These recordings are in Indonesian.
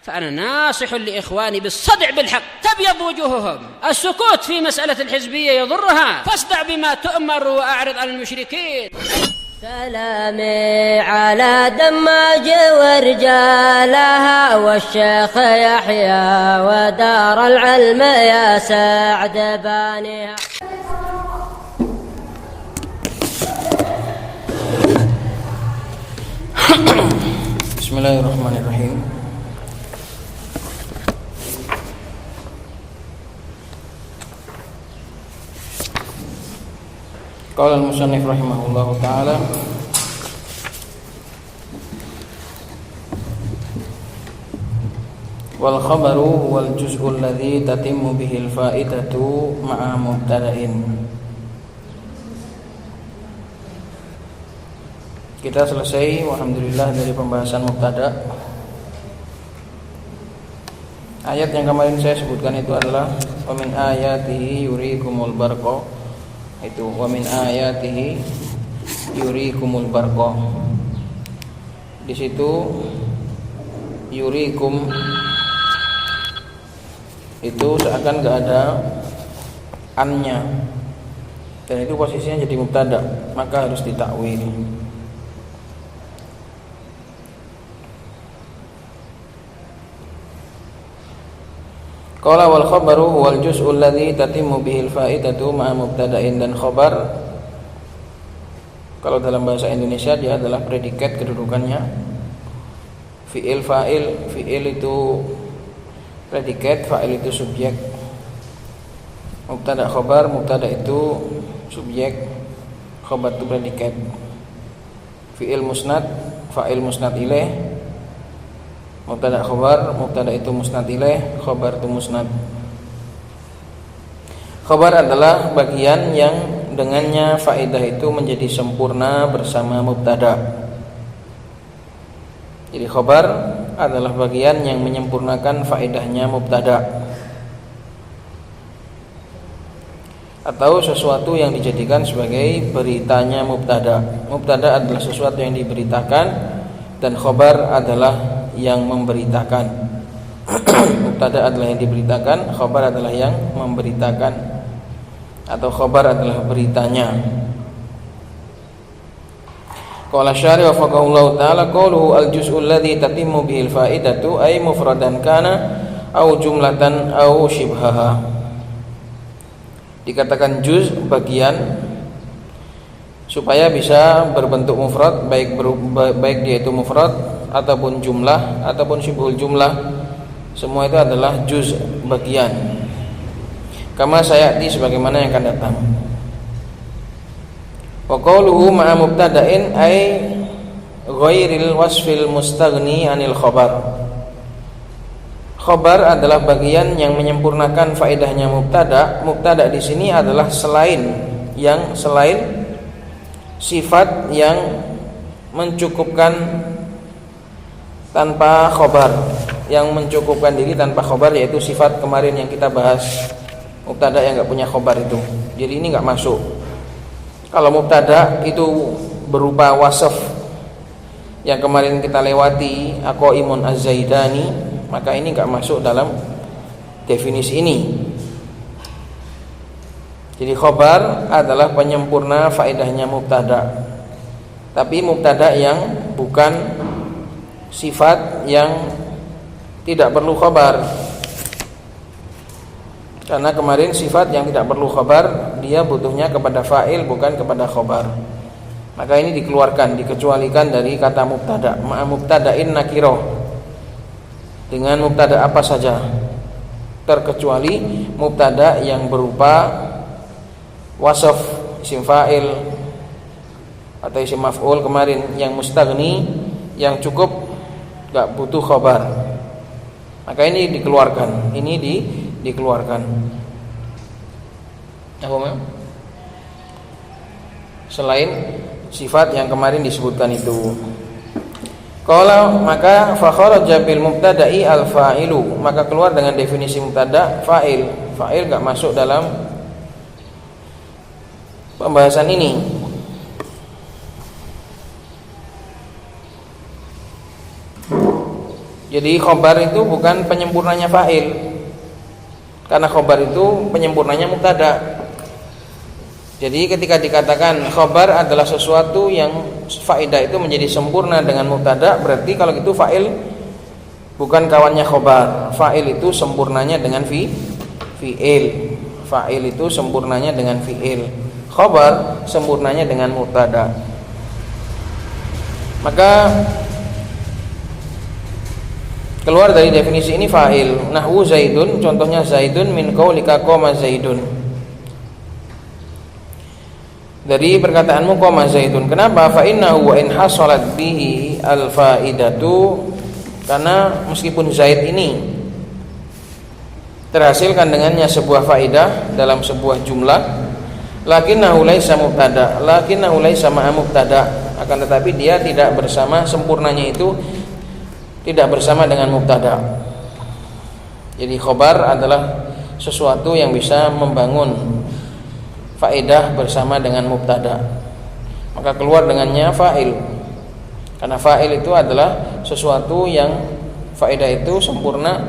فأنا ناصح لإخواني بالصدع بالحق تبيض وجوههم. السكوت في مسألة الحزبية يضرها، فاصدع بما تؤمر وأعرض عن المشركين. سلامي على دماج ورجالها والشيخ يحيى ودار العلم يا سعد بانيها. Bismillahirrahmanirrahim. Qala al-musannif rahimahullahu ta'ala wal khabaru wal juz'u alladhi tatimmu bihi al-fa'idatu ma'a mubtada'in. Kita selesai alhamdulillah dari pembahasan mubtada. Ayat yang kemarin saya sebutkan itu adalah wa min ayatihi yurikumul barqa. Itu wa min ayatihi yurikumul barqa. Di situ yurikum itu seakan enggak ada annya. Dan itu posisinya jadi mubtada, maka harus ditakwil. Qala wal khabaru huwal juz'u alladhi tatimmu bihil fa'idatu ma'a mubtada'in. Dan khabar kalau dalam bahasa Indonesia dia adalah predikat kedudukannya fi'il fa'il. Fi'il itu predikat, fa'il itu subjek. Mubtada khabar, mubtada itu subjek, khabar itu predikat. Fi'il musnad, fa'il musnad ilaih. Mubtada khabar, mubtada itu musnad ilaih, khabar itu musnad. Khabar adalah bagian yang dengannya faedah itu menjadi sempurna bersama mubtada. Jadi khabar adalah bagian yang menyempurnakan faedahnya mubtada, atau sesuatu yang dijadikan sebagai beritanya mubtada. Mubtada adalah sesuatu yang diberitakan dan khabar adalah yang memberitakan. Mubtada adalah yang diberitakan, khabar adalah yang memberitakan, atau khabar adalah beritanya. Qala syari wa faqahullahu ta'ala qawluhu al-juz'u alladhi tatimmu bihil fa'idatu ay mufradan kana au jumlatan au shibhaha. Dikatakan juz, bagian, supaya bisa berbentuk mufrad, baik dia itu mufrad ataupun jumlah ataupun syibhul jumlah, semua itu adalah juz, bagian. Kama sayati, sebagaimana yang akan datang. Wa qawluhu ma'a mubtada'in ay ghairil wasfil mustaghni 'anil khabar. Khabar adalah bagian yang menyempurnakan faedahnya mubtada. Mubtada di sini adalah selain sifat yang mencukupkan tanpa khobar, yang mencukupkan diri tanpa khobar, yaitu sifat kemarin yang kita bahas, mubtada yang enggak punya khobar itu. Jadi ini enggak masuk. Kalau mubtada itu berupa wasaf yang kemarin kita lewati, aqaimun az-zaidani, maka ini enggak masuk dalam definisi ini. Jadi khobar adalah penyempurna faedahnya mubtada. Tapi mubtada yang bukan sifat yang tidak perlu khabar. Karena kemarin sifat yang tidak perlu khabar, dia butuhnya kepada fa'il bukan kepada khabar. Maka ini dikeluarkan, dikecualikan dari kata mubtada. Ma'a mubtada'in nakirah, dengan mubtada apa saja, terkecuali mubtada yang berupa wasaf, isim fa'il atau isim maf'ul kemarin, yang mustaghni, yang cukup, enggak butuh khabar. Maka ini dikeluarkan, dikeluarkan. Apa memang? Selain sifat yang kemarin disebutkan itu. Qala, maka fa kharaja bil mubtada'i al fa'ilu, maka keluar dengan definisi mubtada fa'il. Fa'il enggak masuk dalam pembahasan ini. Jadi khobar itu bukan penyempurnanya fa'il, karena khobar itu penyempurnanya mubtada. Jadi ketika dikatakan khobar adalah sesuatu yang faedah itu menjadi sempurna dengan mubtada, berarti kalau gitu fa'il bukan kawannya khobar. Fa'il itu sempurnanya dengan fi'il. Fa'il itu sempurnanya dengan fi'il. Khobar sempurnanya dengan mubtada. Maka keluar dari definisi ini fa'il. Nahwu Zaidun, contohnya Zaidun min qaulika qoma Zaidun. Dari perkataanmu qoma Zaidun. Kenapa? Fa innahu wa in hasalat bihi al faidatu, karena meskipun Zaid ini terhasilkan dengannya sebuah faidah dalam sebuah jumlah, lakinnahu laisa mubtada, lakinnahu laisa ma'a mubtada, akan tetapi dia tidak bersama, sempurnanya itu tidak bersama dengan mubtada. Jadi khobar adalah sesuatu yang bisa membangun faedah bersama dengan mubtada, maka keluar dengannya fa'il, karena fa'il itu adalah sesuatu yang faedah itu sempurna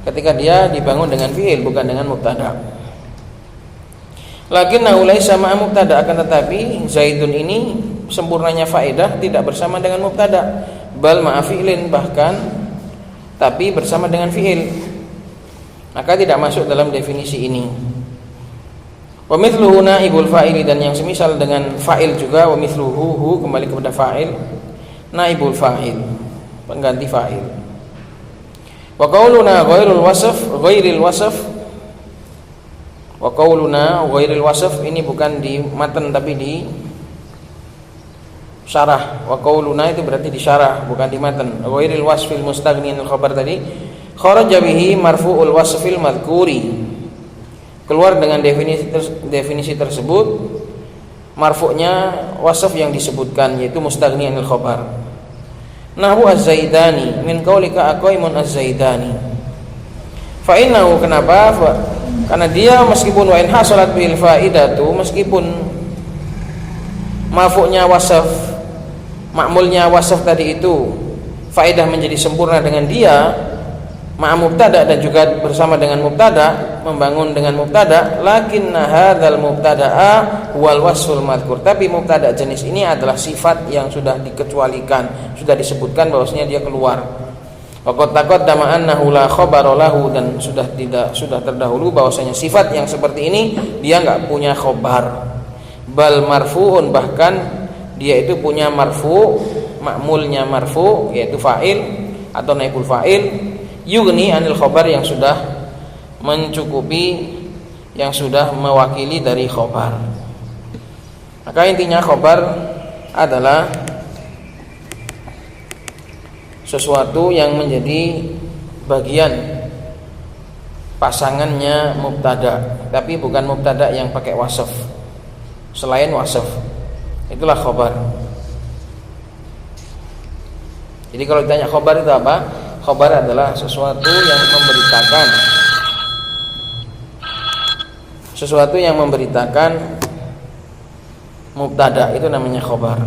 ketika dia dibangun dengan fi'il, bukan dengan mubtada. Lakinnahu laisa ma'a mubtada, akan tetapi Zaidun ini sempurnanya faedah tidak bersama dengan mubtada, bal ma'a fi'lin, bahkan tapi bersama dengan fi'il, maka tidak masuk dalam definisi ini. Wa mithluhu naibul fa'ili, dan yang semisal dengan fa'il juga, wa mithluhu kembali kepada fa'il, naibul fa'il, pengganti fa'il. Wa qauluna ghairul wasf, wa qauluna ghairil wasf, ini bukan di matan tapi di syarah. Wa qauluna itu berarti di syarah, bukan di matan. Ghairil wasfil mustaghni anil khabar tadi, kharaja bihi marfu'ul wasfil madhkuri, keluar dengan definisi tersebut marfu'nya wasf yang disebutkan, yaitu mustaghni anil khabar. Nahwu az-Zaidani min qaulika aqaimun az-Zaidani. Fa innahu, kenapa? Karena dia meskipun wa in hasalat bil faidatu, meskipun marfu'nya wasf, ma'mulnya wasf tadi itu faedah menjadi sempurna dengan dia, ma'a mubtada, dan juga bersama dengan mubtada, membangun dengan mubtada, lakinna hadzal mubtada'a wal wasful madhkur, tapi mubtada jenis ini adalah sifat yang sudah dikecualikan, sudah disebutkan bahwasanya dia keluar. Waqad taqaddama annahu la khabara lahu, dan sudah terdahulu bahwasanya sifat yang seperti ini dia enggak punya khobar. Bal marfu'un, bahkan dia itu punya marfu', ma'mulnya marfu', yaitu fa'il atau naibul fa'il, yughni anil khobar, yang sudah mencukupi, yang sudah mewakili dari khobar. Maka intinya khobar adalah sesuatu yang menjadi bagian pasangannya mubtada, tapi bukan mubtada yang pakai wasf, selain wasf, itulah khobar. Jadi kalau ditanya khobar itu apa? Khobar adalah sesuatu yang memberitakan mubtada, itu namanya khobar.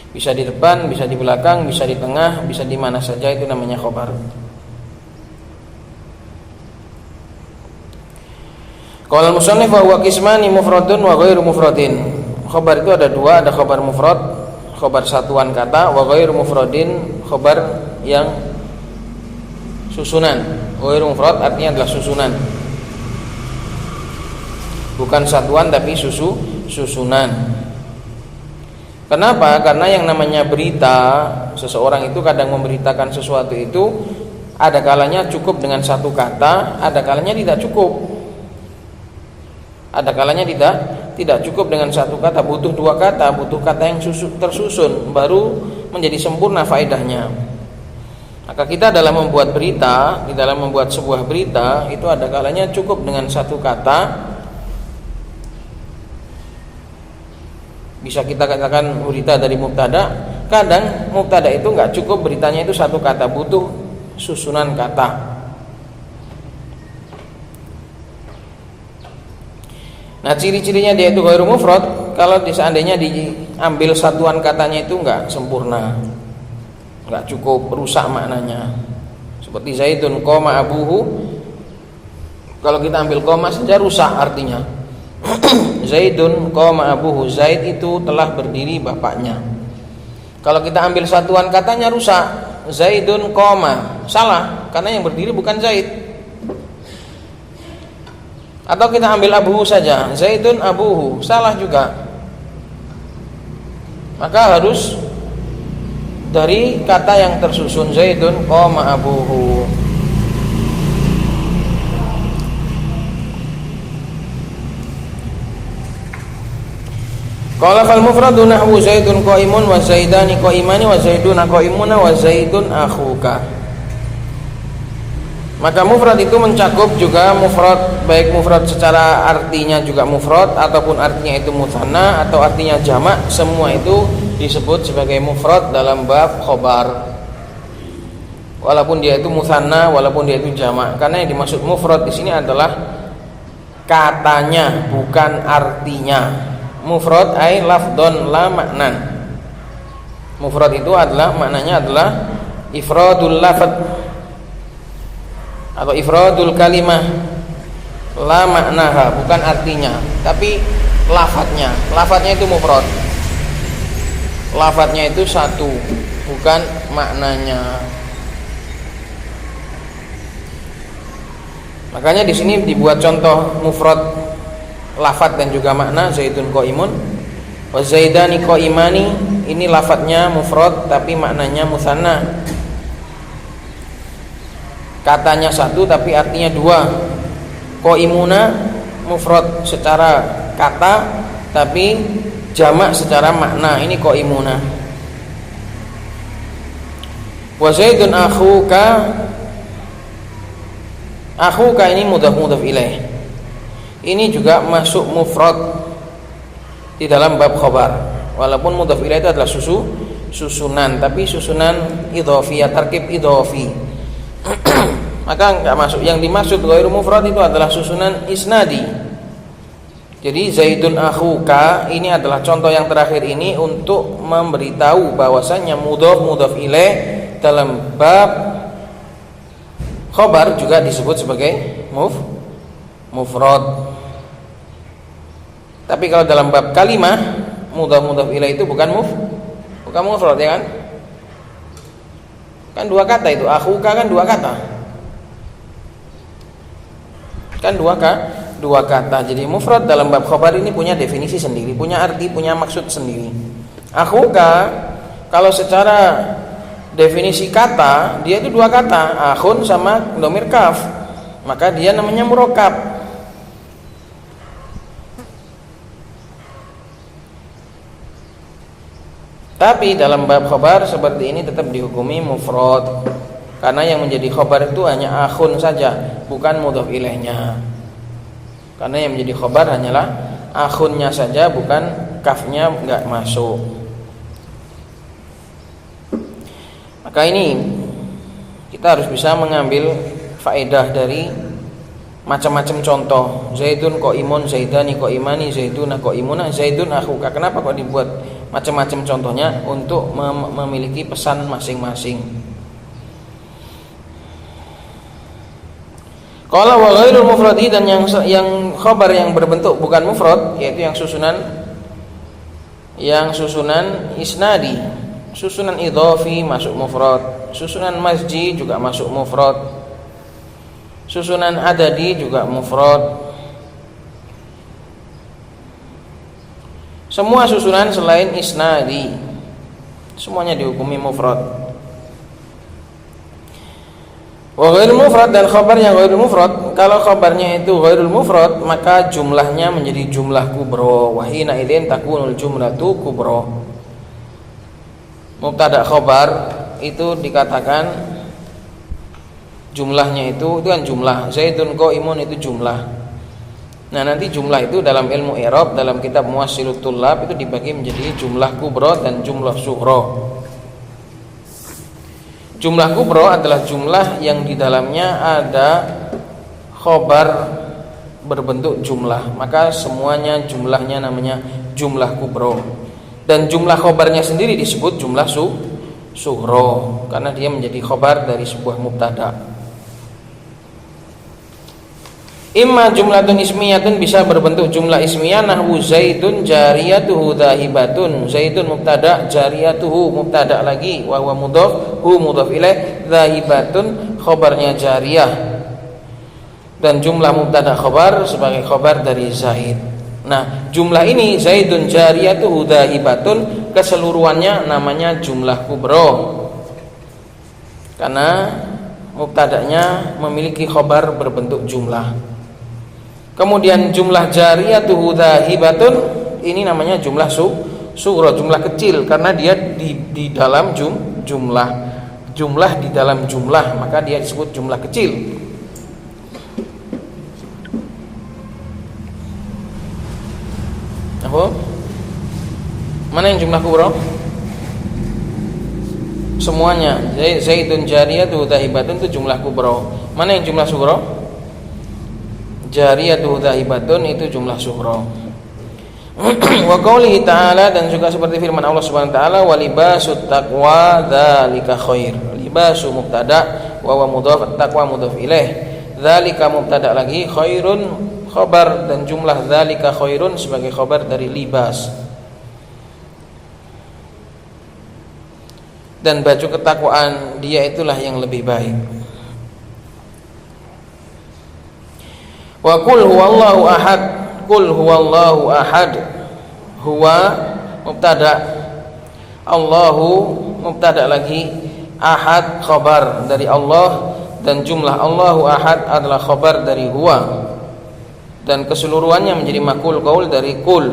Bisa di depan, bisa di belakang, bisa di tengah, bisa di mana saja, itu namanya khobar. Qala al-musannif wa huwa qismani mufradun wa ghairu mufradin. Khobar itu ada dua, ada khobar mufrad, khobar satuan kata, wa ghairu mufradin, khobar yang susunan. Ghairu mufrad artinya adalah susunan, bukan satuan tapi susunan. Kenapa? Karena yang namanya berita, seseorang itu kadang memberitakan sesuatu itu ada kalanya cukup dengan satu kata, ada kalanya tidak cukup. Ada kalanya tidak cukup dengan satu kata, butuh dua kata, butuh kata yang tersusun baru menjadi sempurna faedahnya. Maka kita dalam membuat berita, di dalam membuat sebuah berita itu ada kalanya cukup dengan satu kata. Bisa kita katakan berita dari mubtada. Kadang mubtada itu enggak cukup, beritanya itu satu kata, butuh susunan kata. Nah, ciri-cirinya dia itu ghairu mufrad kalau seandainya diambil satuan katanya itu enggak sempurna, enggak cukup, rusak maknanya. Seperti Zaidun qoma abuhu, kalau kita ambil koma saja rusak artinya. Zaidun qoma abuhu, Zaid itu telah berdiri bapaknya. Kalau kita ambil satuan katanya rusak. Zaidun qoma, salah, karena yang berdiri bukan Zaid. Atau kita ambil abuhu saja, Zaidun abuhu, salah juga. Maka harus dari kata yang tersusun, Zaidun qoma abuhu. Qala fal mufradu nahwu Zaidun qaimun wa Zaidani qaimani wa Zaiduna qaimuna wa Zaidun akhuka. Maka mufrad itu mencakup juga mufrad, baik mufrad secara artinya juga mufrad ataupun artinya itu mutsanna atau artinya jamak, semua itu disebut sebagai mufrad dalam bab khobar. Walaupun dia itu mutsanna, walaupun dia itu jamak, karena yang dimaksud mufrad di sini adalah katanya, bukan artinya. Mufrad ay lafdon la maknan. Mufrad itu adalah maknanya adalah ifradul lafad atau ifradul kalimah, la maknaha, bukan artinya, tapi lafadznya. Lafadznya itu mufrad. Lafadznya itu satu, bukan maknanya. Makanya di sini dibuat contoh mufrad lafadz dan juga makna, Zaidun qaimun wa Zaidani qaimani. Ini lafadznya mufrad tapi maknanya mutsanna. Katanya satu tapi artinya dua. Qaimuna mufrad secara kata tapi jamak secara makna. Ini qaimuna. Wa Zaidun akhuka. Akhuka ini mudhaf ilaih. Ini juga masuk mufrad di dalam bab khobar. Walaupun mudhaf ilaih itu adalah susunan, tapi susunan idhofiyah, tarkib idhofi. Maka enggak masuk. Yang dimaksud ghairu mufrad itu adalah susunan isnadi. Jadi Zaidun akhuka ini adalah contoh yang terakhir ini untuk memberitahu bahwasannya mudhaf ilaih dalam bab khobar juga disebut sebagai mufrad. Tapi kalau dalam bab kalimah mudhaf ilaih itu bukan mufrad, ya kan? Kan dua kata itu, akhuka kan dua kata. Kan dua kata. Jadi mufrad dalam bab khabar ini punya definisi sendiri, punya arti, punya maksud sendiri. Akhuka kalau secara definisi kata, dia itu dua kata, akhun sama dhamir kaf. Maka dia namanya murakkab. Tapi dalam bab khabar seperti ini tetap dihukumi mufrad, karena yang menjadi khabar itu hanya akhun saja, bukan mudhaf ilaihnya. Karena yang menjadi khabar hanyalah akhunnya saja, bukan kafnya enggak masuk. Maka ini kita harus bisa mengambil faedah dari macam-macam contoh. Zaidun qaimun, Zaidani qaimani, Zaiduna qaimuna, Zaidun akhuka. Kenapa kok dibuat macam-macam contohnya? Untuk memiliki pesan masing-masing. Qala wa ghairul mufradi, dan yang khabar yang berbentuk bukan mufrad, yaitu yang susunan isnadi, susunan idhofi masuk mufrad, susunan masji juga masuk mufrad, susunan adadi juga mufrad. Semua susunan selain isnadi semuanya dihukumi mufrad. Wa ghairul mufrad, dan khabar yang ghairul mufrad, kalau khabarnya itu ghairul mufrad maka jumlahnya menjadi jumlah kubra. Wa hina idzin takunul jumlatu kubra. Mubtada khabar itu dikatakan jumlahnya itu kan jumlah. Zaidun qaimun itu jumlah. Nah, nanti jumlah itu dalam ilmu i'rab, dalam kitab Muwassilut Thullab itu dibagi menjadi jumlah kubra dan jumlah sughra. Jumlah kubra adalah jumlah yang di dalamnya ada khobar berbentuk jumlah, maka semuanya jumlahnya namanya jumlah kubro. Dan jumlah khobarnya sendiri disebut jumlah sughro karena dia menjadi khobar dari sebuah mubtada. Imma jumlatun ismiyatun, bisa berbentuk jumlah ismiyah, nahwu zaidun jariyatuhu dhahibatun. Zaidun mubtada, jariyatuhu mubtada lagi, wa huwa mudhaf, hu mudhaf ilaih, dhahibatun khobarnya jariyah. Dan jumlah mubtada khobar sebagai khobar dari Zaid. Nah, jumlah ini zaidun jariyatuhu dhahibatun keseluruhannya namanya jumlah kubro. Karena mubtadanya memiliki khobar berbentuk jumlah. Kemudian jumlah jariyatuhu dhahibatun ini namanya jumlah sughra, jumlah kecil karena dia di dalam jumlah di dalam jumlah, maka dia disebut jumlah kecil. Apa? Mana yang jumlah kubra? Semuanya. Zaidun jariyatuhu dhahibatun itu jumlah kubra. Mana yang jumlah sughra? Jariyatuhu dhahibatun itu jumlah sughra. Wa qaulihi ta'ala, dan juga seperti firman Allah Subhanahu wa taala, wa libasut taqwa dzalika khair. Libasu mubtada wa mudhaf, taqwa mudhaf ilaih. Dzalika mubtada lagi, khairun khabar, dan jumlah dzalika khairun sebagai khabar dari libas. Dan baju ketakwaan dia itulah yang lebih baik. Wa qul huwallahu ahad, qul huwallahu ahad, huwa mubtada, Allahu mubtada lagi, ahad khabar dari Allah, dan jumlah Allahu ahad adalah khabar dari huwa, dan keseluruhannya menjadi makul qaul dari kul.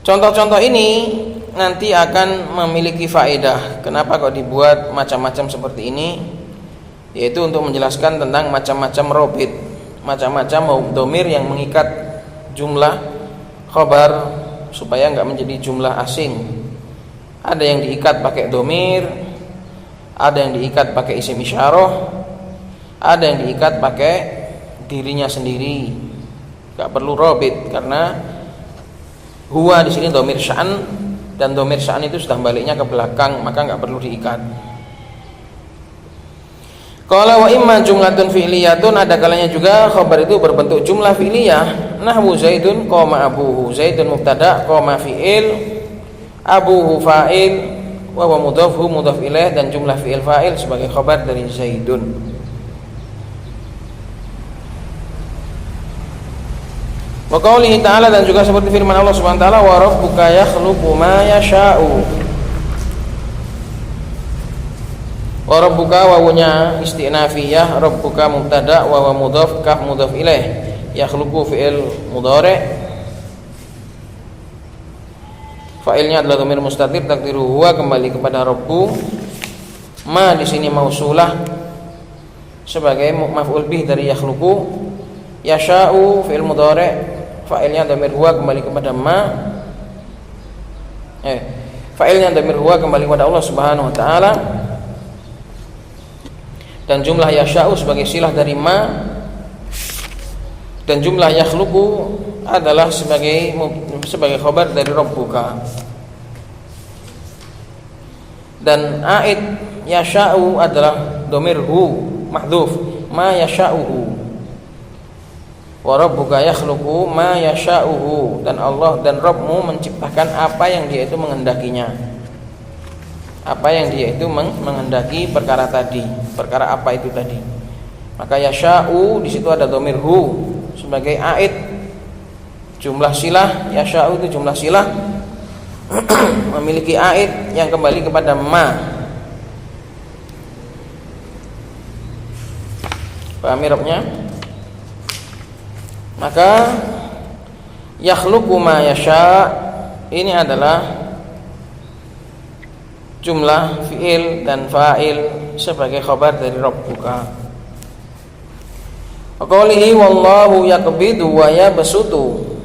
Contoh-contoh ini nanti akan memiliki faedah. Kenapa kok dibuat macam-macam seperti ini? Yaitu untuk menjelaskan tentang macam-macam robit, macam-macam domir yang mengikat jumlah khobar supaya enggak menjadi jumlah asing. Ada yang diikat pakai domir, ada yang diikat pakai isim isyarah, ada yang diikat pakai dirinya sendiri. Enggak perlu robit karena huwa di sini domir sya'an, dan domir sya'an itu sudah baliknya ke belakang, maka enggak perlu diikat. Qala wa imma jumlatun fi'liyatun, ada kalanya juga khabar itu berbentuk jumlah fi'liyah. Nahwu zaidun qama abuhu, zaidun mubtada, qama fi'il, abuhu fa'il, wa huwa mudhaf, hu mudhaf ilaih, dan jumlah fi'il fa'il sebagai khabar dari zaidun. Wa qaulihi ta'ala, dan juga seperti firman Allah Subhanahu wa taala, wa rabbuka yakhluqu ma yasha'u. Wa rabbuka wawunya istinafiyah, rabbuka mubtada wa huwa mudhaf, kaf mudhaf ilaih, yakhluqu fi'il mudhari', fa'ilnya adalah dhamir mustatir takdiru huwa, kembali kepada rabbu. Ma di sini mausulah sebagai maf'ul bih dari yakhluqu. Yasha'u fi'il mudhari', fa'ilnya dhamir huwa, kembali kepada ma. Fa'ilnya dhamir huwa, kembali kepada Allah Subhanahu wa taala. Dan jumlah yasha'u sebagai silah dari ma, dan jumlah yakhluqu adalah sebagai khabar dari rabbuka. Dan a'id yasha'u adalah dhamir hu mahdhuf, ma yasha'uhu. Wa rabbuka yakhluqu ma yasha'uhu, dan Allah dan Rabbmu menciptakan apa yang dia itu menghendakinya. Apa yang dia itu menghendaki perkara tadi, perkara apa itu tadi. Maka yasha'u di situ ada dhamir hu sebagai a'id, jumlah silah. Yasha'u itu jumlah silah memiliki a'id yang kembali kepada ma. Paham irabnya? Maka yakhluqu ma yasha' ini adalah jumlah fi'il dan fa'il sebagai khabar dari rabbuka. Wa qawlihi wallahu yaqbidu wa yabsutu.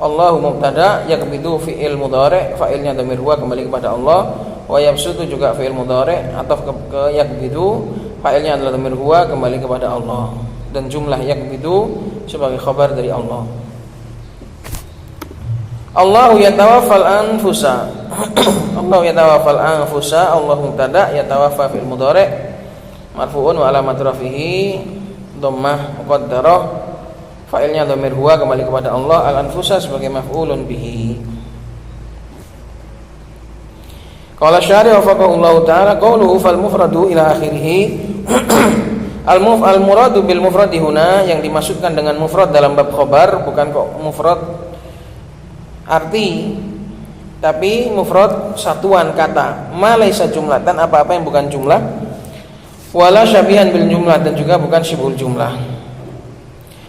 Allahu mubtada, yaqbidu fi'il mudhari', fa'ilnya dhamir huwa, kembali kepada Allah. Wa yabsutu juga fi'il mudhari', ataf ke yaqbidu, fa'ilnya adalah dhamir huwa kembali kepada Allah, dan jumlah yaqbidu sebagai khabar dari Allah. Allahu yatawaffal anfusa. Allahu yatawaffal anfusa. Allah mubtada, yatawaffa fil mudhari' marfu'un wa alamat rafihi dhammah muqaddarah, fa'ilnya dhamir huwa kembali kepada Allah, al anfusa sebagai maf'ulun bihi. Qala syarih wafaqahullahu ta'ala qauluhu fal mufradu ila akhirih. Al muradu bil mufradi huna, yang dimaksudkan dengan mufrad dalam bab khabar bukan kok mufrad arti, tapi mufrad satuan kata, ma laisa jumlatan, apa-apa yang bukan jumlah, wala syabihan bil jumlah, dan juga bukan syibhul jumlah.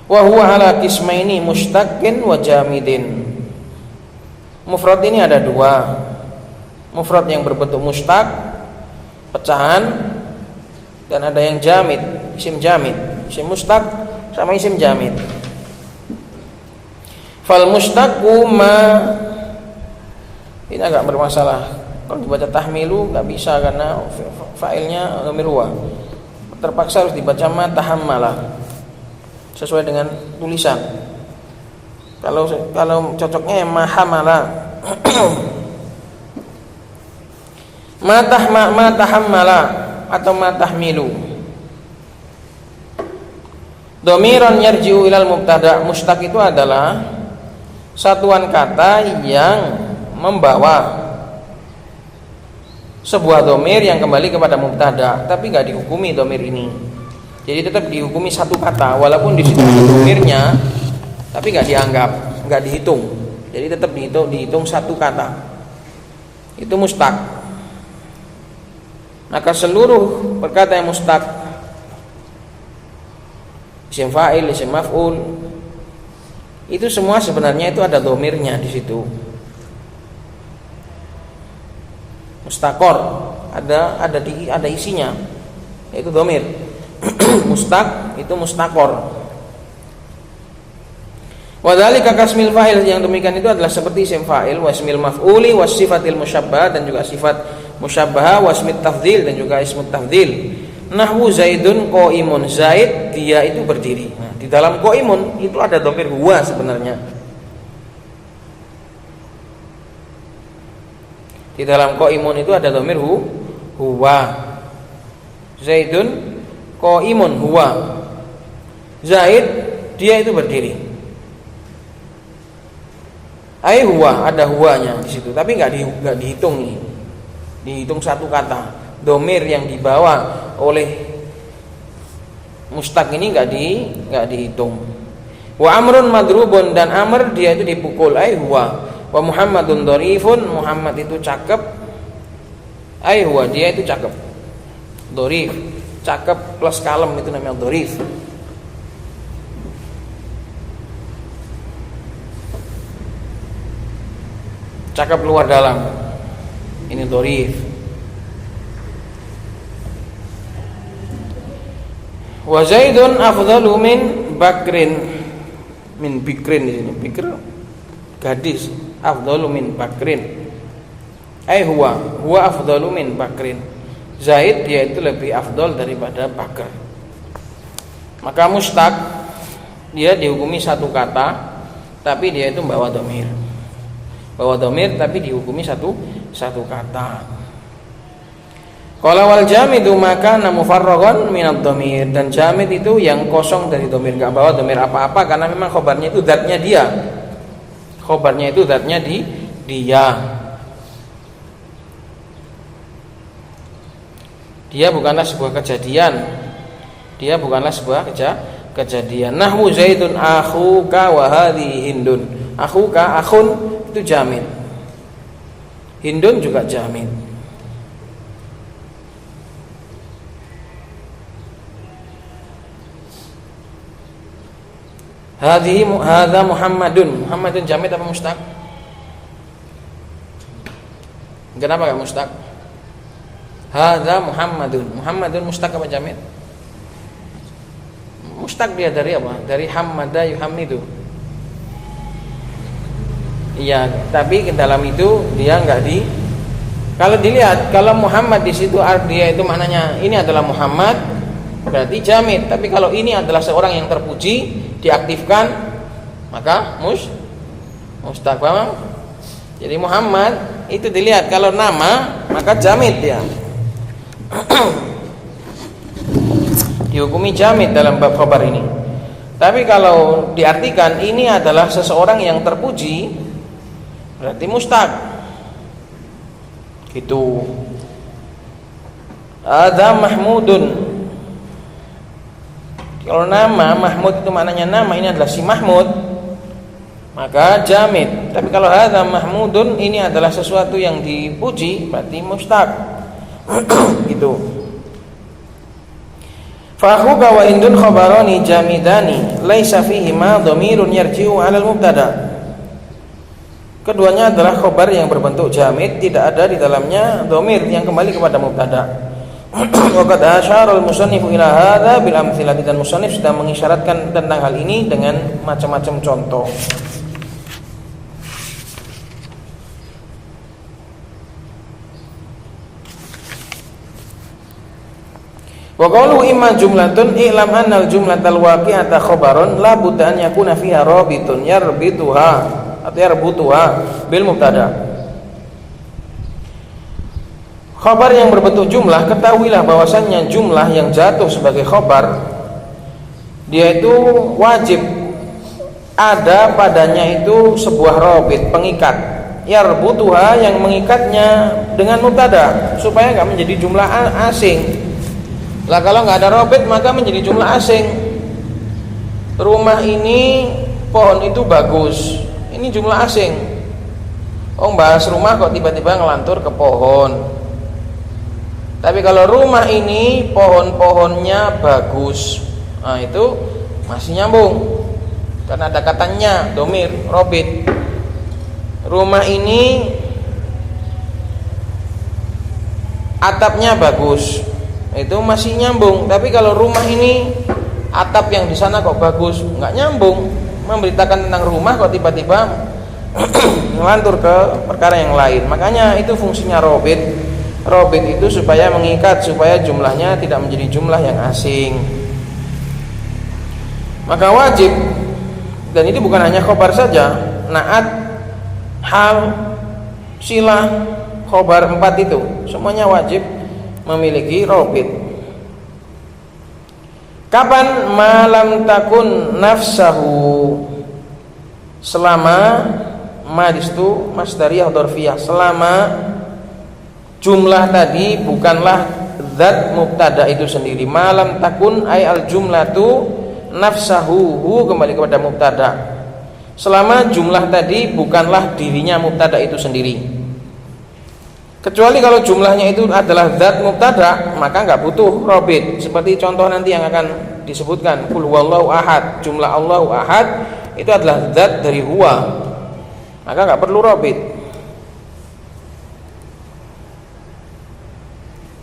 Wa huwa ala qismaini mushtaqin wa jamidin. Mufrad ini ada dua, mufrad yang berbentuk mushtaq pecahan, dan ada yang jamid, isim jamid, isim mushtaq sama isim jamid. Fal mushtaqu ma, ini agak bermasalah. Kalau dibaca tahmilu nggak bisa karena fa'ilnya dhamir huwa. Terpaksa harus dibaca ma tahammala sesuai dengan tulisan. Kalau cocoknya ma hamala. ma tahammala atau ma tahmilu. Dhamiran yarji'u ilal mubtada. Mushtaq itu adalah satuan kata yang membawa sebuah dhamir yang kembali kepada mubtada, tapi nggak dihukumi dhamir ini. Jadi tetap dihukumi satu kata, walaupun di situ ada dhamirnya, tapi nggak dianggap, nggak dihitung. Jadi tetap dihitung satu kata. Itu mushtaq. Maka seluruh perkata yang mushtaq, isim fa'il, isim maf'ul, itu semua sebenarnya itu ada dhamirnya di situ. Mustaqor ada isinya, yaitu dhamir. Mustaq itu mustaqor. Wa dzalika kasmil fa'il, yang demikian itu adalah seperti isim fa'il, wasmil maf'uli, wasifatil musyabbah, dan juga sifat musyabbah, wasmit tafdhil, dan juga ismut tafdhil. Nahwu Zaidun qaimun, Zaid dia itu berdiri. Nah, di dalam qaimun itu ada dhamir huwa sebenarnya. Di dalam qaimun itu ada dhamir huwa. Zaidun qaimun huwa. Zaid dia itu berdiri. Ai huwa, ada huwanya di situ, tapi enggak dihitung ini. Dihitung satu kata. Dhamir yang dibawa oleh mushtaq ini enggak dihitung. Wa amrun madrubun, dan amr dia itu dipukul, ai huwa. Wa Muhammadun dharifun, Muhammad itu cakep, ai huwa, dia itu cakep. Dharif, cakep plus kalem itu namanya dharif. Cakep luar dalam, ini dharif. Wa Zaidun afdalu min Bakrin, min Bikrin di sini. Bikr gadis, afdalu min Bakrin. Ai huwa afdalu min Bakrin. Zaid dia itu lebih afdal daripada Bakr. Maka mushtaq dia dihukumi satu kata, tapi dia itu bawa dhamir. Bawa dhamir tapi dihukumi satu kata. Qala wal jamidu maka mufarragan minad dhamir, dan jamid itu yang kosong dari dhamir, enggak bawa dhamir apa-apa karena memang khobarnya itu zatnya dia. Khobarnya itu zatnya dia. Dia bukanlah sebuah kejadian. Dia bukanlah sebuah kejadian. Nahwu Zaidun akhuka wa hadhihi Hindun. Akhuka, akhun itu jamid. Hindun juga jamid. Hadza Muhammadun. Muhammadun jamid apa mushtaq? Kenapa enggak mushtaq? Hadza Muhammadun. Muhammadun mushtaq apa jamid? Mushtaq dia dari apa? Dari hammada yuhammidu. Iya, tapi ke dalam itu dia enggak kalau dilihat, kalau Muhammad di situ dia itu maknanya ini adalah Muhammad, berarti jamid. Tapi kalau ini adalah seorang yang terpuji, diaktifkan, maka mustaq. Paham? Jadi Muhammad itu dilihat kalau nama maka jamid dia. Dihukumi jamid dalam bab khabar ini. Tapi kalau diartikan ini adalah seseorang yang terpuji, berarti mustaq. Gitu. Ada Mahmudun. Kalau nama Mahmud itu maknanya nama, ini adalah si Mahmud, maka jamid. Tapi kalau ada Mahmudun, ini adalah sesuatu yang dipuji, berarti mustaq. Gitu. Fa akhuka wa indun khabarani jamidani laisa fihi ma dhamirun yarji'u 'ala al-mubtada. Keduanya adalah khabar yang berbentuk jamid, tidak ada di dalamnya dhamir yang kembali kepada mubtada. Wa qad asyara al-musannif ila hadza bil amthilati, dan musannif sudah mengisyaratkan tentang hal ini dengan macam-macam contoh. Wa qawlu imma jumlatun i'lam anna al-jumlatal waqi'ata khabarun la budda an yakuna fiha rabitun yarbituha atau yarbutuha bil mubtada. Khabar yang berbentuk jumlah, ketahuilah bahwasannya jumlah yang jatuh sebagai khabar, dia itu wajib ada padanya itu sebuah rabit, pengikat, yarbutuha, yang mengikatnya dengan mubtada supaya enggak menjadi jumlah asing. Lah kalau enggak ada rabit maka menjadi jumlah asing. Rumah ini, pohon itu bagus, ini jumlah asing. Oh, bahas rumah kok tiba-tiba ngelantur ke pohon. Tapi kalau rumah ini pohon-pohonnya bagus, nah itu masih nyambung karena ada katanya domir robit. Rumah ini atapnya bagus, itu masih nyambung. Tapi kalau rumah ini atap yang di sana kok bagus, nggak nyambung. Memberitakan tentang rumah kok tiba-tiba ngelantur ke perkara yang lain. Makanya itu fungsinya robit. Robit itu supaya mengikat, supaya jumlahnya tidak menjadi jumlah yang asing. Maka wajib, dan itu bukan hanya khobar saja, naat, hal, silah, khobar 4 itu semuanya wajib memiliki robit. Kapan malam takun nafsahu, selama madis itu masdariyah dzarfiyah, selama jumlah tadi bukanlah zat mubtada itu sendiri. Malam takun ay al jumlatu nafsahu, kembali kepada mubtada. Selama jumlah tadi bukanlah dirinya mubtada itu sendiri. Kecuali kalau jumlahnya itu adalah zat mubtada, maka enggak butuh robit. Seperti contoh nanti yang akan disebutkan, qul huwallahu ahad, jumlah Allahu ahad itu adalah zat dari huwa, maka enggak perlu robit.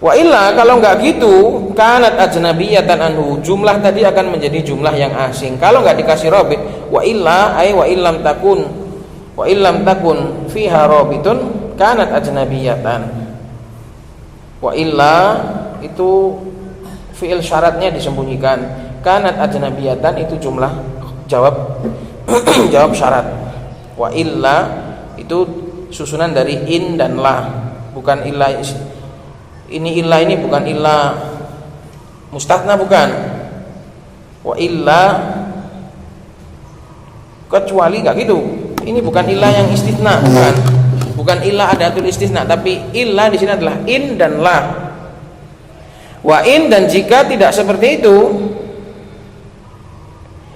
Wa illa, kalau enggak gitu, kanat ajnabiyatan anhu, jumlah tadi akan menjadi jumlah yang asing. Kalau enggak dikasih robit, wa illa ay wa illam takun fiha robitun kanat ajnabiyatan. Wa illa itu fi'il syaratnya disembunyikan. Kanat ajnabiyatan itu jumlah jawab jawab syarat. Wa illa itu susunan dari in dan la, bukan illa. Ini illa, ini bukan illa mustatsna, bukan. Wa illa kecuali, enggak gitu. Ini bukan illa yang istisna, bukan illa adatul istisna, tapi illa di sini adalah in dan la. Wa in, dan jika tidak seperti itu,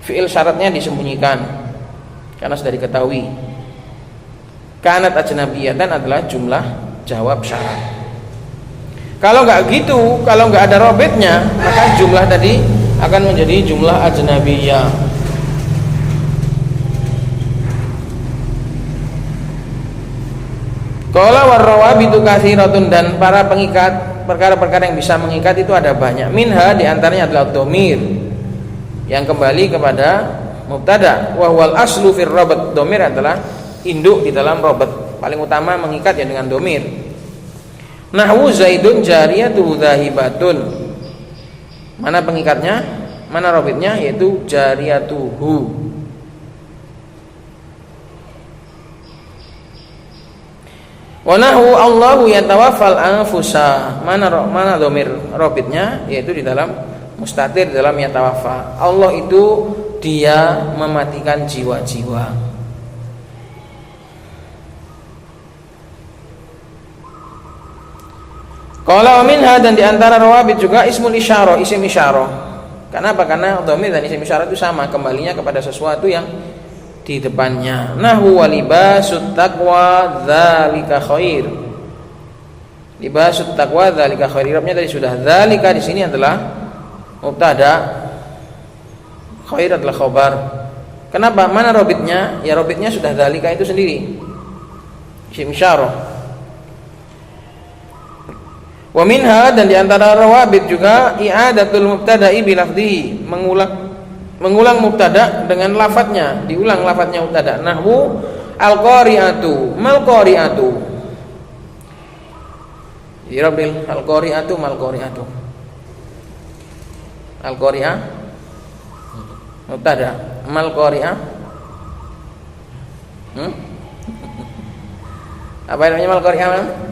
fi'il syaratnya disembunyikan karena sudah diketahui. Kanat ajnabiyatan adalah jumlah jawab syarat. Kalau enggak gitu, kalau enggak ada robitnya, maka jumlah tadi akan menjadi jumlah ajnabiyah. Qala warrawabitu katsiratun, dan para pengikat, perkara-perkara yang bisa mengikat itu ada banyak. Minha, diantaranya adalah dhamir yang kembali kepada mubtada. Wa huwal aslu fir rabat, dhamir adalah induk di dalam rabat. Paling utama mengikat ya dengan dhamir. Nahwu zaidun jariyatu dhahibatun, Mana pengikatnya? Mana robitnya? Yaitu jariyatuhu. Wa nahu Allahu yatawaffal anfusa. Mana dhamir robitnya? Yaitu di dalam mustatir, di dalam yatawaffa. Allah itu dia mematikan jiwa-jiwa. Qala wa minha, dan di antara rawabit juga ismul isyarah, isim isyarah. Kenapa? Karena dhamir dan isim isyarah itu sama, kembalinya kepada sesuatu yang di depannya. Nahu wa libasut taqwa dzalika khair. Libasut taqwa dzalika khair. Irabnya tadi sudah. Dzalika di sini adalah mubtada, khair adalah khabar. Kenapa? Mana robitnya? Ya robitnya sudah dzalika itu sendiri, isim isyarah. Wa minha, dan di antara rawabit juga i'adatul mubtada'i bi lafdhihi, mengulang mubtada dengan lafadznya, diulang lafadznya mubtada. Nahwu al-qari'atu mal qari'atu. Irabil al-qari'atu mal qari'atu. Al-qari'ah mubtada, mal qari'ah apa namanya mal qari'ah?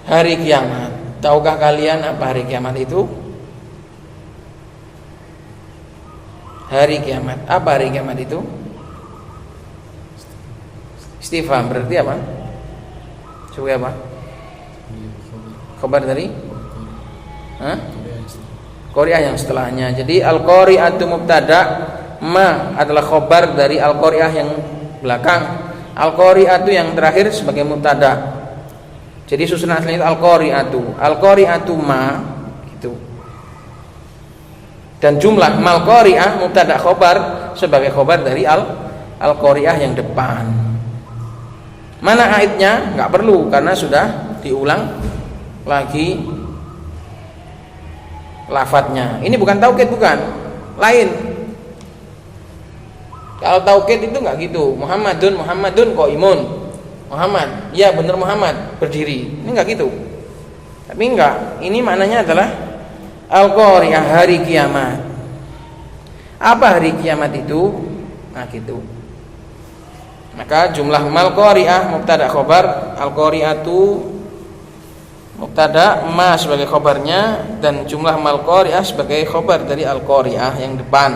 Hari kiamat. Tahukah kalian apa hari kiamat itu? Hari kiamat. Apa hari kiamat itu? Istifham berarti apa? Sebagai apa? Kabar dari? Qari'ah yang setelahnya. Jadi al-qari'atu mubtada, ma adalah khabar dari al-qari'ah yang belakang. Al-qari'atu yang terakhir sebagai mubtada. Jadi susunan aslinya itu al-qari'atu ma gitu. Dan jumlah mal qari'ah mubtada khobar sebagai khobar dari al-qari'ah yang depan. Mana aidnya? Enggak perlu karena sudah diulang lagi lafadznya. Ini bukan taukid, bukan. Lain. Kalau taukid itu enggak gitu. Muhammadun qaimun. Muhammad, ya benar Muhammad berdiri. Ini enggak gitu. Tapi enggak, ini maknanya adalah al-qari'ah, hari kiamat. Apa hari kiamat itu? Nah gitu. Maka jumlah mal qari'ah mubtada khobar, al-qari'atu mubtada, ma sebagai khobarnya, dan jumlah mal qari'ah sebagai khobar dari al-qari'ah yang depan.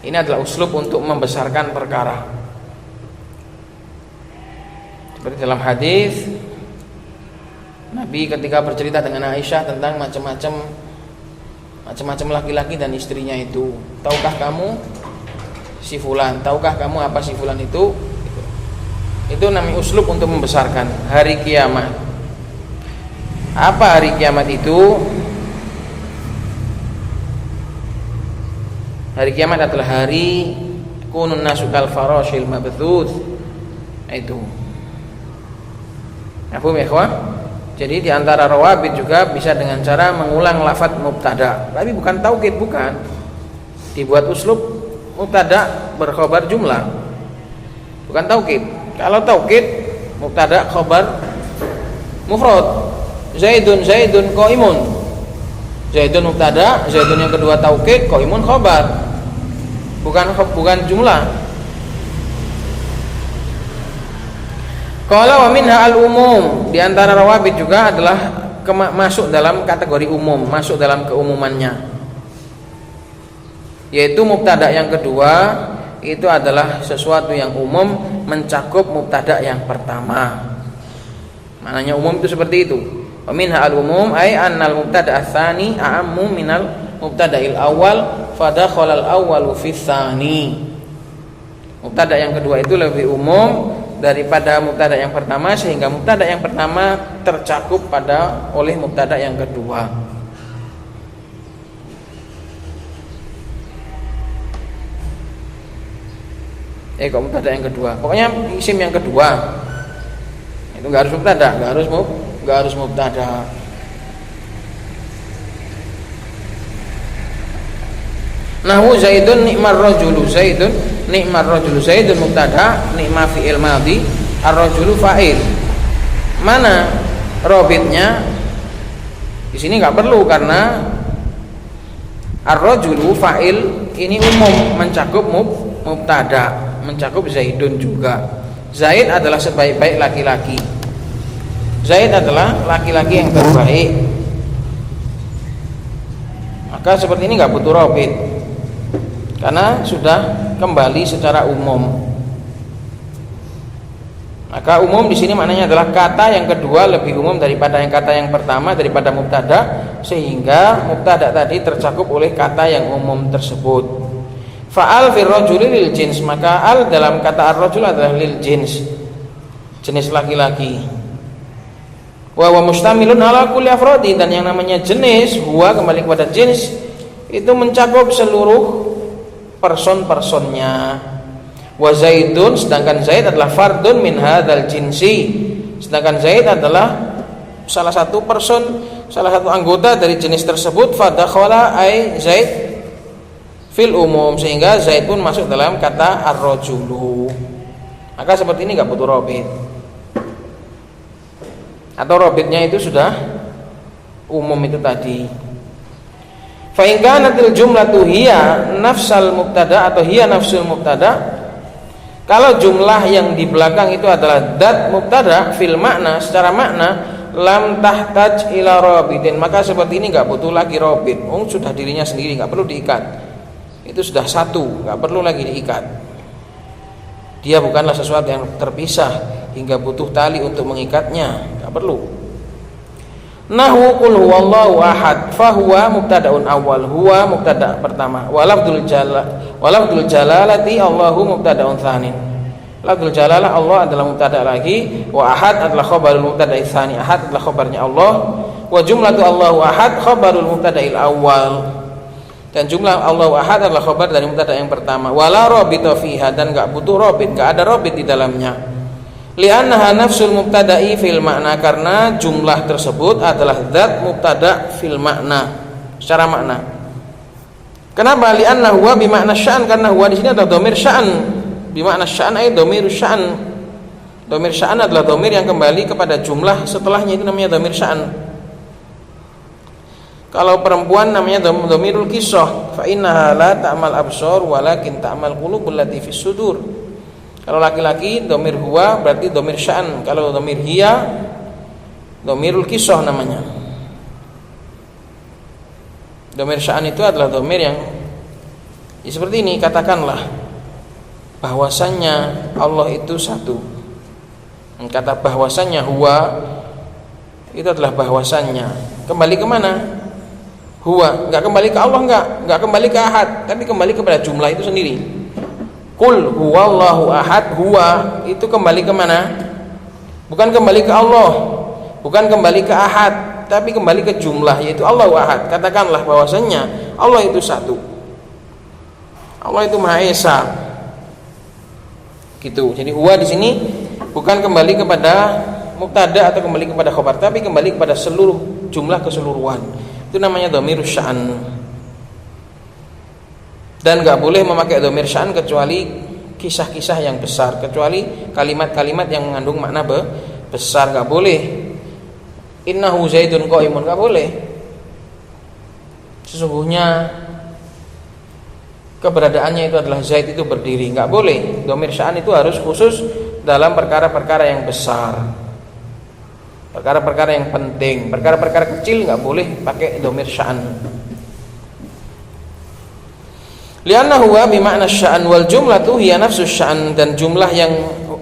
Ini adalah uslub untuk membesarkan perkara. Seperti dalam hadis Nabi ketika bercerita dengan Aisyah tentang macam-macam laki-laki dan istrinya itu. Tahukah kamu si fulan? Tahukah kamu apa si fulan itu? Itu namanya uslub untuk membesarkan hari kiamat. Apa hari kiamat itu? Hari kiamat adalah hari kunun nasu kal farashil mabthuth. Itu. Paham ya kawan? Jadi di antara rawabit juga bisa dengan cara mengulang lafadz mubtada. Tapi bukan taukid, bukan. Dibuat uslub mubtada berkhabar jumlah. Bukan taukid. Kalau taukid mubtada khabar mufrad. Zaidun qaimun. Zaidun mubtada, Zaidun yang kedua taukid, qaimun khabar. Bukan jumlah. Qala wa minha al-umum, di antara rawabit juga adalah masuk dalam kategori umum, masuk dalam keumumannya. Yaitu mubtada yang kedua itu adalah sesuatu yang umum mencakup mubtada yang pertama. Maknanya umum itu seperti itu. Wa minha al-umum ay annal mubtada ats-tsani a'ammu minal mubtada'il awal fadakhala al-awwalu fi tsani. Mubtada yang kedua itu lebih umum daripada mubtada yang pertama, sehingga mubtada yang pertama tercakup oleh mubtada yang kedua. Kok mubtada yang kedua? Pokoknya isim yang kedua. Itu enggak harus mubtada, enggak harus mubtada. Nahu Zaidun ni'mar rajulu, Zaidun ni'mar rajulu, Zaidun mubtada, ni'ma fi'il madhi, ar-rajulu fa'il. Mana robitnya di sini nggak perlu karena ar-rajulu fa'il ini umum, mencakup mubtada, mencakup Zaidun juga. Zaid adalah sebaik-baik laki-laki. Zaid adalah laki-laki yang terbaik. Maka seperti ini nggak butuh robit karena sudah kembali secara umum. Maka umum di sini maknanya adalah kata yang kedua lebih umum daripada yang kata yang pertama, daripada mubtada, sehingga mubtada tadi tercakup oleh kata yang umum tersebut. Fa'al fir rajuli lil jins, maka al dalam kata ar-rajul adalah lil jins, jenis laki-laki. Wa mustamilun ala kulli afrodi, dan yang namanya jenis huwa kembali kepada jins itu mencakup seluruh person-personnya. Wa Zaidun, sedangkan Zaid adalah fardun min hadzal jinsi, sedangkan Zaid adalah salah satu person, salah satu anggota dari jenis tersebut. Fadakhala ay Zaid fil umum, sehingga Zaid pun masuk dalam kata ar-rajulu. Maka seperti ini enggak butuh robit, atau robitnya itu sudah umum itu tadi. Fa in kanatil jumlatu hiya nafsal mubtada atau hiya nafsul mubtada, kalau jumlah yang di belakang itu adalah dat mubtada fil makna, secara makna, lam tahtaj ila rabitin, maka seperti ini enggak butuh lagi robit. Sudah dirinya sendiri, enggak perlu diikat. Itu sudah satu, enggak perlu lagi diikat. Dia bukanlah sesuatu yang terpisah hingga butuh tali untuk mengikatnya, enggak perlu. Nahu qul huwallahu ahad, fa huwa mubtadaun awal, huwa mubtada pertama. Walafdul jalalati Allahu mubtadaun tsanin. Lafdul jalalah Allah adalah mubtada lagi, wa ahad adalah khabarul mubtada'i tsani, ahad adalah khabarnya Allah, wa jumlatu Allahu ahad khabarul mubtada'il awal, dan jumlah Allahu ahad adalah khabar dari mubtada yang pertama. Wala rabita fiha, dan enggak butuh robit, enggak ada robit di dalamnya. Li'annaha nafsul mubtada'i fil makna, karena jumlah tersebut adalah zat mubtada fil makna, secara makna. Kenapa? Li'anna huwa bi makna sya'an, karena huwa di sini adalah dhamir sya'an. Bi makna sya'an ay dhamir sya'an. Dhamir sya'an adalah dhamir yang kembali kepada jumlah setelahnya, itu namanya dhamir sya'an. Kalau perempuan namanya dhamirul qissah, fa innaha la ta'mal absar walakin ta'mal qulubul lati fis sudur. Kalau laki-laki dhamir huwa berarti dhamir sya'an, kalau dhamir hiya dhamirul qissah namanya. Dhamir sya'an itu adalah dhamir yang ya seperti ini, katakanlah bahwasannya Allah itu satu. Kata bahwasannya huwa itu adalah bahwasannya. Kembali ke mana? Huwa, enggak kembali ke Allah, enggak kembali ke ahad, tapi kembali kepada jumlah itu sendiri. Qul huwallahu ahad, huwa itu kembali ke mana? Bukan kembali ke Allah, bukan kembali ke ahad, tapi kembali ke jumlah, yaitu Allahu ahad. Katakanlah bahwasannya Allah itu satu, Allah itu Maha Esa. Gitu. Jadi huwa di sini bukan kembali kepada mubtada atau kembali kepada khabar, tapi kembali kepada seluruh jumlah keseluruhan. Itu namanya dhamirus sya'an. Dan enggak boleh memakai dhamir sya'an kecuali kisah-kisah yang besar, kecuali kalimat-kalimat yang mengandung makna besar, enggak boleh. Innahu Zaidun qaimun, enggak boleh. Sesungguhnya keberadaannya itu adalah Zaid itu berdiri, enggak boleh. Dhamir sya'an itu harus khusus dalam perkara-perkara yang besar, perkara-perkara yang penting. Perkara-perkara kecil enggak boleh pakai dhamir sya'an. Lianna huwa bimakna sya'an wal jumlatu hiya nafsus sya'an, dan jumlah yang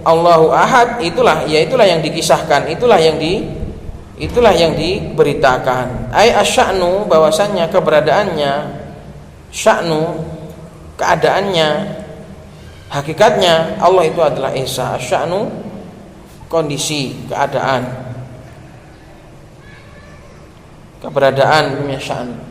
Allahu ahad itulah yang dikisahkan, itulah yang diberitakan. Ai asy'anu, bahwasannya keberadaannya, sya'nu keadaannya, hakikatnya Allah itu adalah Esa. Asy'anu kondisi, keadaan, keberadaan punya sya'an.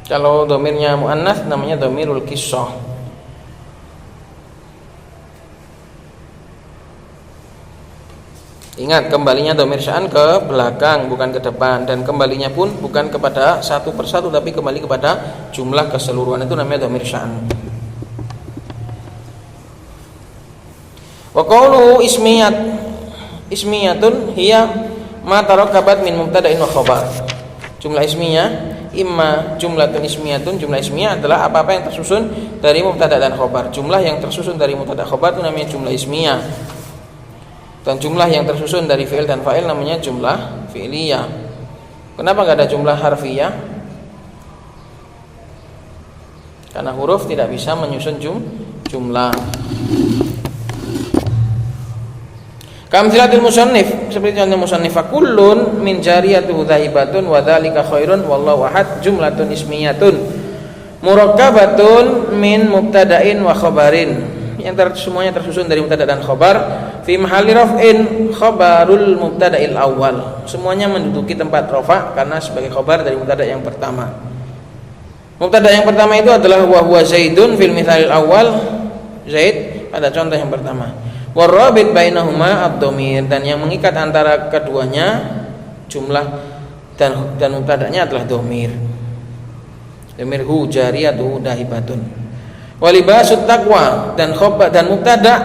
Kalau dhamirnya muannats namanya dhamirul qissah. Ingat, kembalinya dhamir sya'an ke belakang, bukan ke depan, dan kembalinya pun bukan kepada satu persatu, tapi kembali kepada jumlah keseluruhan. Itu namanya dhamir sya'an. Wa qawluhu ismiyatun hiya ma tarakkabat min mubtada'in wa khabar. Jumlah ismiyah imma jumlatun ismiyatun, jumlah ismiyah adalah apa-apa yang tersusun dari mubtada dan khabar. Jumlah yang tersusun dari mubtada khabar itu namanya jumlah ismiyah. Dan jumlah yang tersusun dari fi'il dan fa'il namanya jumlah fi'liyah. Kenapa enggak ada jumlah harfiyah? Karena huruf tidak bisa menyusun jumlah. Kamtsilatul musannif, seperti contoh musannif, kullun min jariyatuhu dhahibatun wa dzalika khairun wallahu ahad, jumlatun ismiyatun murakkabatun min mubtada'in wa khabarin, yang semuanya tersusun dari mubtada dan khabar, fi mahalli raf'in khabarul mubtada'il awal, semuanya menduduki tempat rafa karena sebagai khabar dari mubtada yang pertama. Mubtada yang pertama itu adalah wa huwa zaidun fil mithalil awal, zaid pada contoh yang pertama. Warabit bainahuma ad-dhamir, dan yang mengikat antara keduanya jumlah dan mubtada'nya adalah dhamir. Dhamir hu jariyatu dahibatun. Walibasut taqwa, dan khabar dan mubtada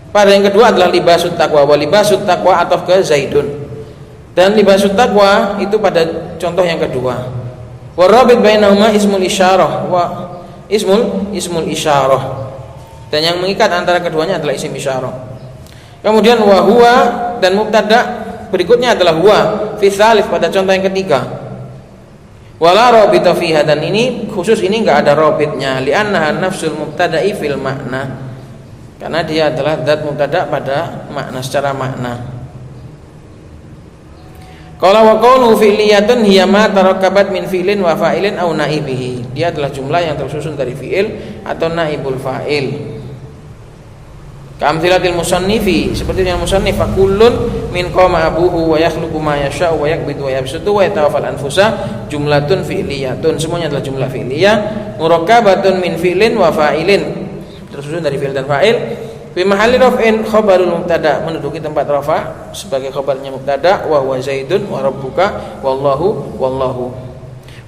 pada yang kedua adalah libasut taqwa. Walibasut taqwa ataf ke zaidun. Dan libasut taqwa itu pada contoh yang kedua. Warabit bainahuma ismul isyarah wa ismul isyarah, dan yang mengikat antara keduanya adalah isim isyarah. Kemudian wa huwa, dan mubtada berikutnya adalah huwa fi tsalits pada contoh yang ketiga. Wala rabita fiha, dan ini khusus ini enggak ada rabitnya, li'annaha nafsul mubtada'i fil makna, karena dia adalah zat mubtada pada makna, secara makna. Qala wa qawlu fi'liyatun hiya ma tarakkabat min fi'lin wa fa'ilin aw naibihi, dia adalah jumlah yang tersusun dari fi'il atau naibul fa'il. Kamtsilatil musannifi, seperti yang musannif, kullun min qama abuhu wa yakhluqu ma yasha'u wa yakbidu wa yabsutu wa yatawaffal anfusa, jumlatun fi'liyatun, semuanya adalah jumlah fi'liyah, murakkabatun min fi'lin wa fa'ilin, tersusun dari fi'il dan fa'il, fi mahalli raf'in khabarul mubtada, menduduki tempat rafa sebagai khabarnya mubtada, wa huwa zaidun wa rabbuka wallahu.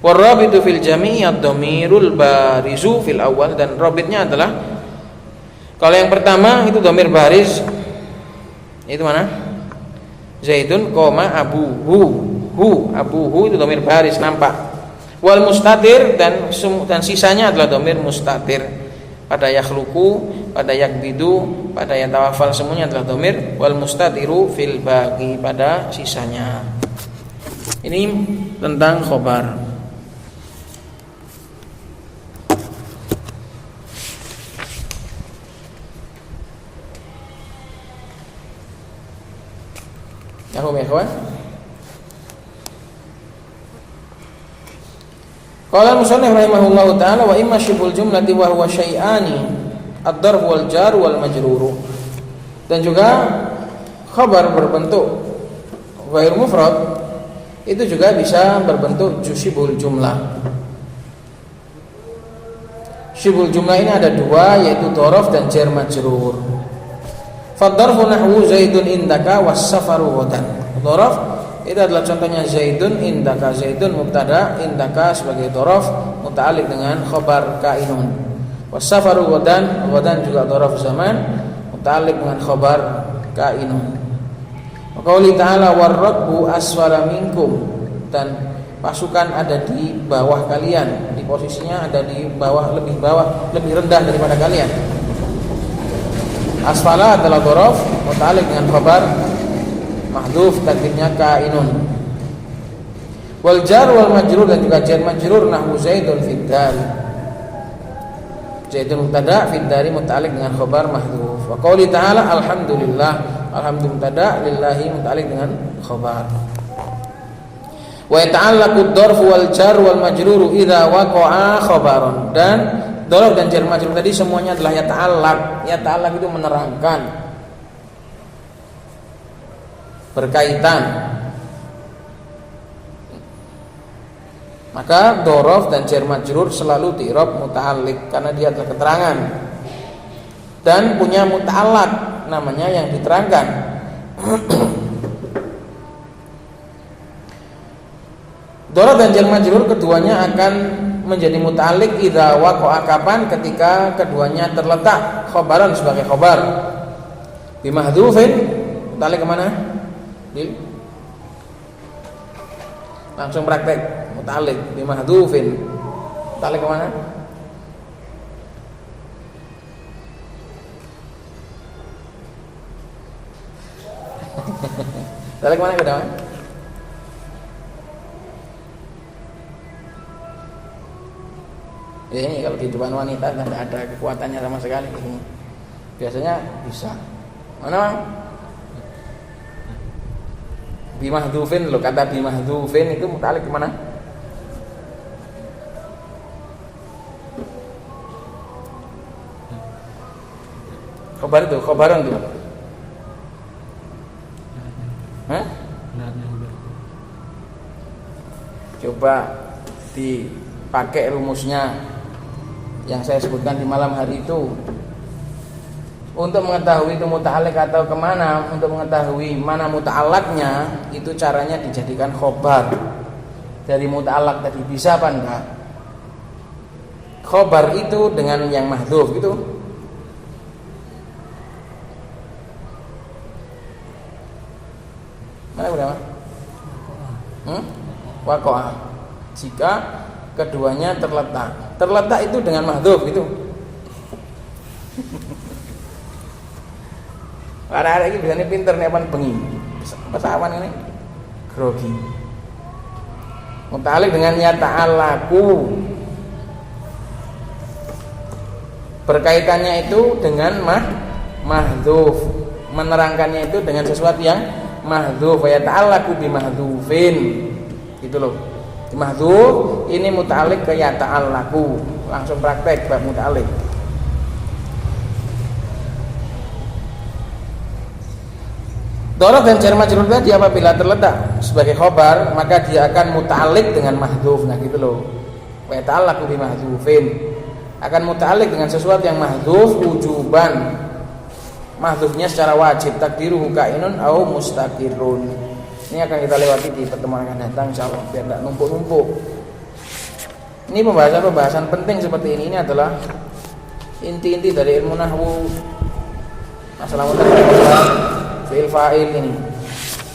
Warabitu fil jami'i ad-dhamirul barizu fil awal, dan rabitnya adalah kalau yang pertama itu dhamir baris, itu mana? Zaidun koma abuhu, abuhu itu dhamir baris nampak. Wal mustatir, dan sisanya adalah dhamir mustatir. Pada yakhluqu, pada yakbidu, pada yatawaffal, semuanya adalah dhamir. Wal mustatiru fil baqi, pada sisanya. Ini tentang khobar. Yahum ya kawan. Qala al-musannif rahimahullahu ta'ala wa imma syibul jumlati wa huwa syai'ani ad-darb wal jar wal majrur. Dan juga khabar berbentuk ghair mufrad itu juga bisa berbentuk syibul jumlah. Syibul jumlah ini ada dua, yaitu dhorof dan jar majrur. Fad-darfu nahwu zaidun indaka was-safaru ghadan. Dhorof itu adalah contohnya zaidun indaka, zaidun mubtada, indaka sebagai dhorof muta'alliq dengan khabar kainun. Was-safaru ghadan, ghadan juga dhorof zaman muta'alliq dengan khabar kainun. Wa qauli ta'ala war-rakbu asfala minkum, dan pasukan ada di bawah kalian, di posisinya ada di bawah, lebih rendah daripada kalian. Asfala adalah dhorof muta'alliq dengan khabar mahdhuf, takdirnya kainun. Wal jar wal majrur, dan juga jar majrur nahwu zaidun fid dar, zaidun mubtada, fid dari muta'alliq dengan khabar mahdhuf. Wa qauli ta'ala alhamdulillah, alhamdulillah mubtada, lillahi muta'alliq dengan khabar. Wa yata'allaqu ad-darfu wal jar wal majrur idza waqa'a khabaran, dan dhorof dan jar majrur tadi semuanya adalah yata'allaq. Yata'allaq itu menerangkan, berkaitan. Maka dhorof dan jar majrur selalu di'rab muta'alliq karena dia adalah keterangan dan punya muta'allaq namanya yang diterangkan. Dhorof dan jar majrur keduanya akan menjadi muta'alliq idza waqa'a kapan ketika keduanya terletak khobaran sebagai khobar bimahdhufin. Muta'alliq kemana? Langsung praktek muta'alliq bimahdhufin. Muta'alliq kemana? Muta'alliq kemana ke depan? Ya ini kalau kehidupan wanita kan tidak ada kekuatannya sama sekali ini. Biasanya bisa. Mana Bang? Bimahdhufin loh, kata bimahdhufin itu muta'alliq kemana? Khobar itu, khobaran tuh. Hah? Coba dipakai rumusnya yang saya sebutkan di malam hari itu. Untuk mengetahui itu muta'alliq atau kemana, untuk mengetahui mana muta'allaqnya, itu caranya dijadikan khobar dari muta'allaq tadi. Bisa apa enggak? Khobar itu dengan yang mahdhuf gitu. Mana udah? Waqa'a. Jika keduanya terletak. Terletak itu dengan mahdhuf gitu. Ada ini biasanya pinter nih apan bengi. Pesawan ini grogi. Muta'alliq dengan yata'allaqu. Berkaitannya itu dengan mahdhuf. Menerangkannya itu dengan sesuatu yang mahdhuf. Yata'allaqu bimahdhufin. Gitu loh. Mahdhuf ini muta'alliq ke yata'allaqu. Langsung praktek bab muta'alliq. Dhorof dan jar majrur tadi apabila terletak sebagai khobar, maka dia akan muta'alliq dengan mahdhuf. Nah gitu loh. Wa yata'allaqu bimahdhufin. Akan muta'alliq dengan sesuatu yang mahdhuf wujuban. Mahdhufnya secara wajib, takdiruhu kainun au mustaqirrun. Ini akan kita lewati di pertemuan akan datang insyaallah biar tidak numpuk-numpuk. Ini pembahasan penting seperti ini adalah inti-inti dari ilmu nahwu. Assalamualaikum fi'il fa'il ini.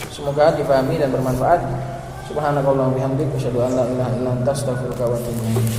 Semoga difahami dan bermanfaat. Subhanakallahumma wa bihamdika asyhadu an la ilaha illa anta astaghfiruka wa atubu ilaik.